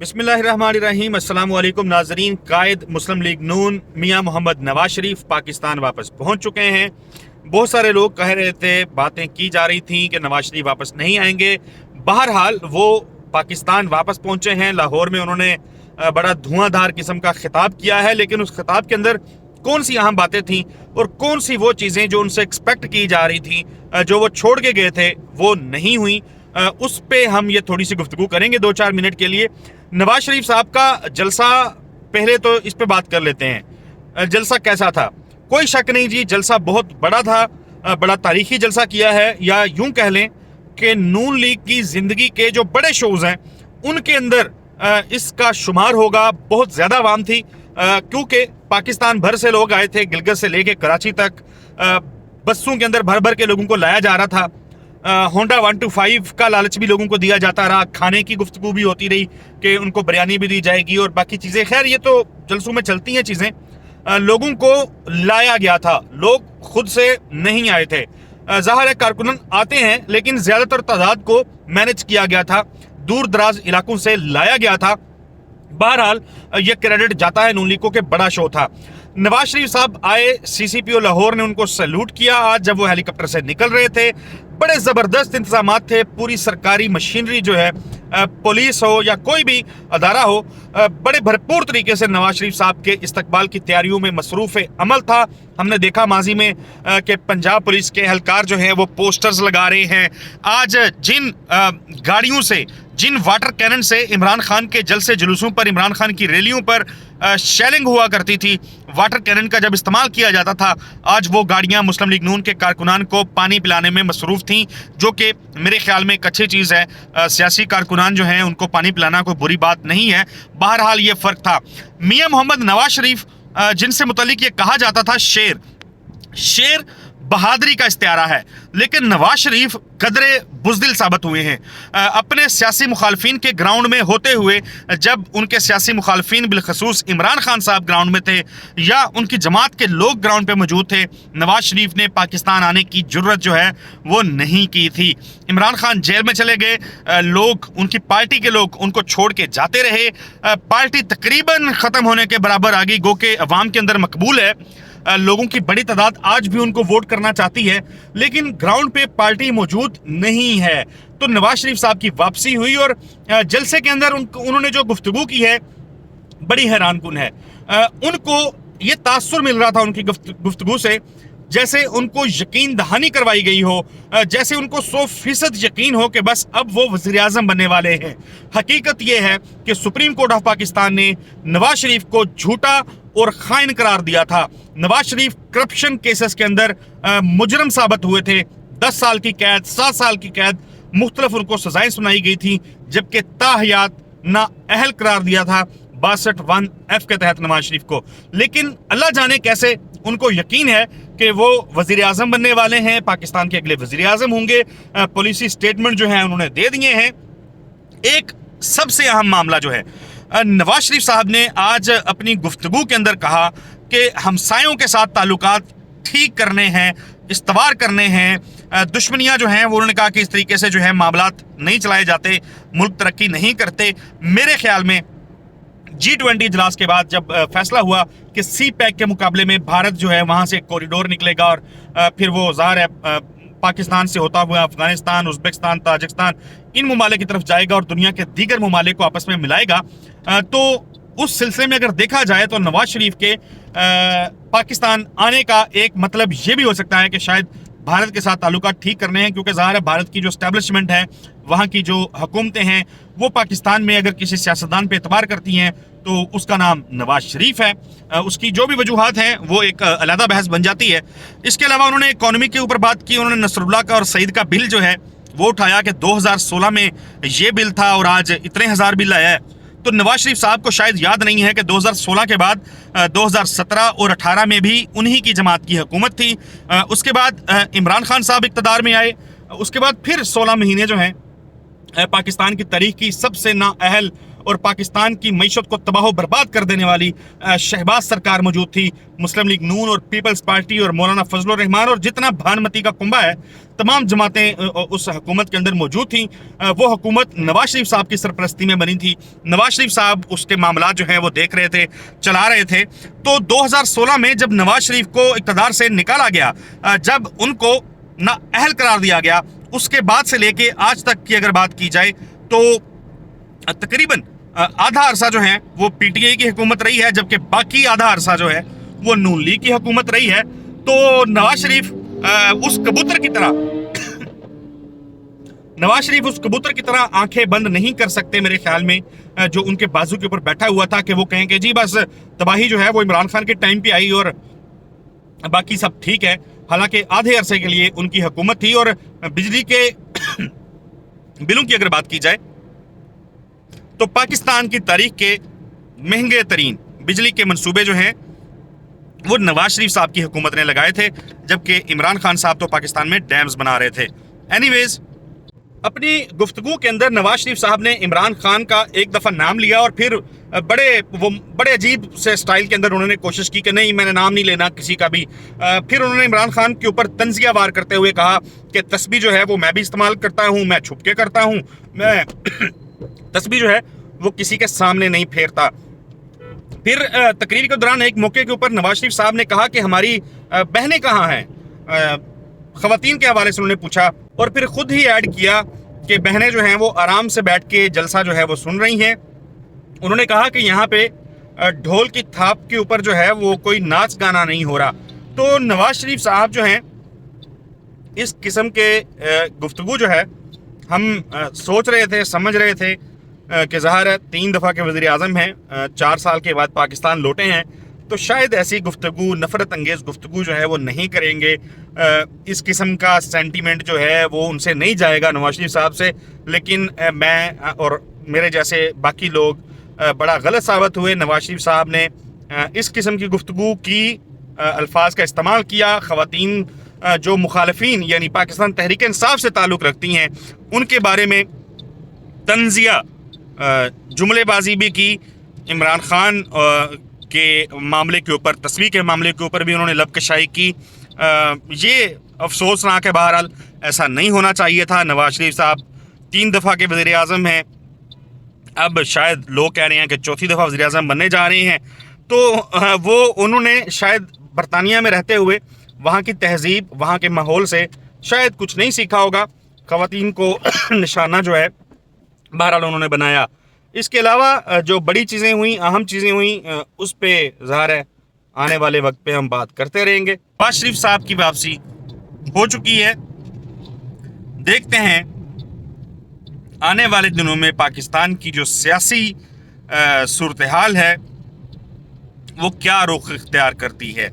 बिस्मिल्लाहिर्रहमानिर्रहीम। अस्सलाम वालेकुम नाजरीन। कायद मुस्लिम लीग नून मियां मोहम्मद नवाज शरीफ पाकिस्तान वापस पहुंच चुके हैं। बहुत सारे लोग कह रहे थे, बातें की जा रही थी कि नवाज शरीफ वापस नहीं आएंगे। बहरहाल वो पाकिस्तान वापस पहुंचे हैं। लाहौर में उन्होंने बड़ा धुआंधार किस्म का खिताब किया है, लेकिन उस खिताब के अंदर कौन सी अहम बातें थी और कौन सी वो चीज़ें जो उनसे एक्सपेक्ट की जा रही थी, जो वो छोड़ के गए थे, वो नहीं हुई, उस पे हम ये थोड़ी सी गुफ्तगू करेंगे 2-4 मिनट के लिए। नवाज शरीफ साहब का जलसा, पहले तो इस पे बात कर लेते हैं। जलसा कैसा था? कोई शक नहीं जी, जलसा बहुत बड़ा था, बड़ा तारीखी जलसा किया है, या यूं कह लें कि नून लीग की जिंदगी के जो बड़े शोज हैं उनके अंदर इसका शुमार होगा। बहुत ज़्यादा आवाम थी, क्योंकि पाकिस्तान भर से लोग आए थे, गिलगित से लेके कराची तक। बसों के अंदर भर भर के लोगों को लाया जा रहा था। होंडा 125 का लालच भी लोगों को दिया जाता रहा। खाने की गुफ्तगू भी होती रही कि उनको बिरयानी भी दी जाएगी और बाकी चीज़ें। खैर, ये तो जलसों में चलती हैं चीज़ें। लोगों को लाया गया था, लोग खुद से नहीं आए थे। ज़ाहिर है कारकुनान आते हैं, लेकिन ज़्यादातर तादाद को मैनेज किया गया था, दूर दराज इलाकों से लाया गया था। बहरहाल ये क्रेडिट जाता है नून लीग को कि बड़ा शो था। नवाज शरीफ साहब आए, सीसीपीओ लाहौर ने उनको सैल्यूट किया आज जब वो हेलीकॉप्टर से निकल रहे थे। बड़े ज़बरदस्त इंतजाम थे। पूरी सरकारी मशीनरी जो है, पुलिस हो या कोई भी अदारा हो, बड़े भरपूर तरीके से नवाज शरीफ साहब के इस्तकबाल की तैयारियों में मसरूफ़ अमल था। हमने देखा माजी में कि पंजाब पुलिस के एहलकार जो हैं वो पोस्टर्स लगा रहे हैं। आज जिन गाड़ियों से, जिन वाटर कैनन से इमरान खान के जलसे जुलूसों पर, इमरान खान की रैलियों पर शेलिंग हुआ करती थी, वाटर कैनन का जब इस्तेमाल किया जाता था, आज वो गाड़ियां मुस्लिम लीग नून के कारकुनान को पानी पिलाने में मसरूफ़ थीं, जो कि मेरे ख्याल में एक अच्छी चीज़ है। सियासी कारकुनान जो हैं उनको पानी पिलाना कोई बुरी बात नहीं है। बहरहाल ये फ़र्क था। मियां मोहम्मद नवाज शरीफ, जिनसे मुतल्लिक ये कहा जाता था शेर, शेर बहादुरी का इस्तिआरा है, लेकिन नवाज शरीफ कदरे बुज़दिल साबित हुए हैं। अपने सियासी मुखालफिन के ग्राउंड में होते हुए, जब उनके सियासी मुखालफिन बिलखसूस इमरान खान साहब ग्राउंड में थे या उनकी जमात के लोग ग्राउंड पे मौजूद थे, नवाज शरीफ ने पाकिस्तान आने की जुर्रत जो है वो नहीं की थी। इमरान खान जेल में चले गए, लोग, उनकी पार्टी के लोग उनको छोड़ के जाते रहे। पार्टी तकरीबन ख़त्म होने के बराबर आ गई, गो के अवाम के अंदर मकबूल है। लोगों की बड़ी तादाद आज भी उनको वोट करना चाहती है, लेकिन ग्राउंड पे पार्टी मौजूद नहीं है। तो नवाज शरीफ साहब की वापसी हुई और जलसे के अंदर उन्होंने जो गुफ्तगू की है बड़ी हैरानकुन है। उनको ये तासुर मिल रहा था उनकी गुफ्तगू से, जैसे उनको यकीन दहानी करवाई गई हो, जैसे उनको 100% यकीन हो कि बस अब वो वज़ीर आज़म बनने वाले हैं। हकीकत ये है कि सुप्रीम कोर्ट ऑफ पाकिस्तान ने नवाज शरीफ को झूठा और खाइन करार दिया था। नवाज शरीफ करप्शन केसेस के अंदर मुजरम साबित हुए थे। 10 साल की कैद, 7 साल की कैद, मुख्तलिफ उनको सजाएं सुनाई गई थी, जबकि ताहयात ना अहल करार दिया था 62(1)(f) के तहत नवाज शरीफ को। लेकिन अल्लाह जाने कैसे उनको यकीन है कि वो वज़ीर आज़म बनने वाले हैं, पाकिस्तान के अगले वज़ीर आज़म होंगे। पॉलिसी स्टेटमेंट जो है उन्होंने दे दिए हैं। एक सबसे अहम मामला जो है, नवाज शरीफ साहब ने आज अपनी गुफ्तगू के अंदर कहा कि हमसायों के साथ ताल्लुकात ठीक करने हैं, इस्तवार करने हैं। दुश्मनियां जो हैं वो उन्होंने कहा कि इस तरीके से जो है मामलात नहीं चलाए जाते, मुल्क तरक्की नहीं करते। मेरे ख्याल में G20 इजलास के बाद जब फैसला हुआ कि सी पैक के मुकाबले में भारत जो है वहाँ से एक कॉरिडोर निकलेगा और फिर वो ज़ाहिर है पाकिस्तान से होता हुआ अफगानिस्तान, उज़्बेकिस्तान, ताजिकिस्तान, इन ममालिक की तरफ जाएगा और दुनिया के दीगर ममालिक को आपस में मिलाएगा। तो उस सिलसिले में अगर देखा जाए तो नवाज शरीफ के पाकिस्तान आने का एक मतलब ये भी हो सकता है कि शायद भारत के साथ ताल्लुकात ठीक करने हैं, क्योंकि ज़ाहिर है भारत की जो एस्टेब्लिशमेंट है, वहाँ की जो हुकूमतें हैं, वो पाकिस्तान में अगर किसी सियासतदान पे एतबार करती हैं तो उसका नाम नवाज शरीफ है। उसकी जो भी वजूहात हैं वो एक अलग बहस बन जाती है। इसके अलावा उन्होंने इकॉनमी के ऊपर बात की। उन्होंने नसरुल्लाह का और सईद का बिल जो है वो उठाया कि 2016 में ये बिल था और आज इतने हज़ार बिल आया है। तो नवाज शरीफ साहब को शायद याद नहीं है कि 2016 के बाद 2017 और 18 में भी उन्हीं की जमात की हुकूमत थी। उसके बाद इमरान खान साहब इक़्तिदार में आए। उसके बाद फिर 16 महीने जो हैं पाकिस्तान की तारीख की सबसे नाअहल اور پاکستان کی معیشت کو تباہ و برباد کر دینے والی شہباز سرکار موجود تھی، مسلم لیگ نون اور پیپلز پارٹی اور مولانا فضل الرحمان اور جتنا بھانمتی کا کنبہ ہے، تمام جماعتیں اس حکومت کے اندر موجود تھیں۔ وہ حکومت نواز شریف صاحب کی سرپرستی میں بنی تھی۔ نواز شریف صاحب اس کے معاملات جو ہیں وہ دیکھ رہے تھے، چلا رہے تھے۔ تو 2016 میں جب نواز شریف کو اقتدار سے نکالا گیا، جب ان کو نااہل قرار دیا گیا، اس کے بعد سے لے کے آج تک کی اگر بات کی جائے تو تقریباً آدھا عرصہ جو ہے وہ پی ٹی آئی کی حکومت رہی ہے، جبکہ باقی آدھا عرصہ جو ہے وہ نون لیگ کی حکومت رہی ہے۔ تو نواز شریف اس کبوتر کی طرح آنکھیں بند نہیں کر سکتے میرے خیال میں، جو ان کے بازو کے اوپر بیٹھا ہوا تھا، کہ وہ کہیں کہ جی بس تباہی جو ہے وہ عمران خان کے ٹائم پہ آئی اور باقی سب ٹھیک ہے۔ حالانکہ آدھے عرصے کے لیے ان کی حکومت تھی۔ اور بجلی کے بلوں کی اگر بات کی جائے تو پاکستان کی تاریخ کے مہنگے ترین بجلی کے منصوبے جو ہیں وہ نواز شریف صاحب کی حکومت نے لگائے تھے، جبکہ عمران خان صاحب تو پاکستان میں ڈیمز بنا رہے تھے۔ اینی ویز، اپنی گفتگو کے اندر نواز شریف صاحب نے عمران خان کا ایک دفعہ نام لیا اور پھر بڑے عجیب سے سٹائل کے اندر انہوں نے کوشش کی کہ نہیں، میں نے نام نہیں لینا کسی کا بھی۔ پھر انہوں نے عمران خان کے اوپر طنزیہ وار کرتے ہوئے کہا کہ تسبیح جو ہے وہ میں بھی استعمال کرتا ہوں، میں چھپ کے کرتا ہوں، میں تسبیح جو ہے وہ کسی کے سامنے نہیں پھیرتا۔ پھر تقریر کے دوران ایک موقع کے اوپر نواز شریف صاحب نے کہا کہ ہماری بہنیں کہاں ہیں، خواتین کے حوالے سے انہوں نے پوچھا، اور پھر خود ہی ایڈ کیا کہ بہنیں جو ہیں وہ آرام سے بیٹھ کے جلسہ جو ہے وہ سن رہی ہیں۔ انہوں نے کہا کہ یہاں پہ ڈھول کی تھاپ کے اوپر جو ہے وہ کوئی ناچ گانا نہیں ہو رہا۔ تو نواز شریف صاحب جو ہیں اس قسم کے گفتگو جو ہے ہم سوچ رہے تھے، سمجھ رہے تھے کہ ظاہر ہے 3 دفعہ کے وزیر اعظم ہیں، 4 سال کے بعد پاکستان لوٹے ہیں، تو شاید ایسی گفتگو، نفرت انگیز گفتگو جو ہے وہ نہیں کریں گے۔ اس قسم کا سینٹیمنٹ جو ہے وہ ان سے نہیں جائے گا نواز شریف صاحب سے۔ لیکن میں اور میرے جیسے باقی لوگ بڑا غلط ثابت ہوئے۔ نواز شریف صاحب نے اس قسم کی گفتگو کی، الفاظ کا استعمال کیا۔ خواتین جو مخالفین یعنی پاکستان تحریک انصاف سے تعلق رکھتی ہیں ان کے بارے میں طنزیہ جملے بازی بھی کی۔ عمران خان کے معاملے کے اوپر، تصویر کے معاملے کے اوپر بھی انہوں نے لب کشائی کی۔ یہ افسوسناک ہے، بہرحال ایسا نہیں ہونا چاہیے تھا۔ نواز شریف صاحب 3 دفعہ کے وزیر اعظم ہیں، اب شاید لوگ کہہ رہے ہیں کہ 4تھی دفعہ وزیر اعظم بننے جا رہے ہیں۔ تو وہ انہوں نے شاید برطانیہ میں رہتے ہوئے وہاں کی تہذیب، وہاں کے ماحول سے شاید کچھ نہیں سیکھا ہوگا۔ خواتین کو نشانہ جو ہے بہرحال انہوں نے بنایا۔ اس کے علاوہ جو بڑی چیزیں ہوئیں، اہم چیزیں ہوئیں، اس پہ ظاہر ہے آنے والے وقت پہ ہم بات کرتے رہیں گے۔ نواز شریف صاحب کی واپسی ہو چکی ہے، دیکھتے ہیں آنے والے دنوں میں پاکستان کی جو سیاسی صورتحال ہے وہ کیا رخ اختیار کرتی ہے۔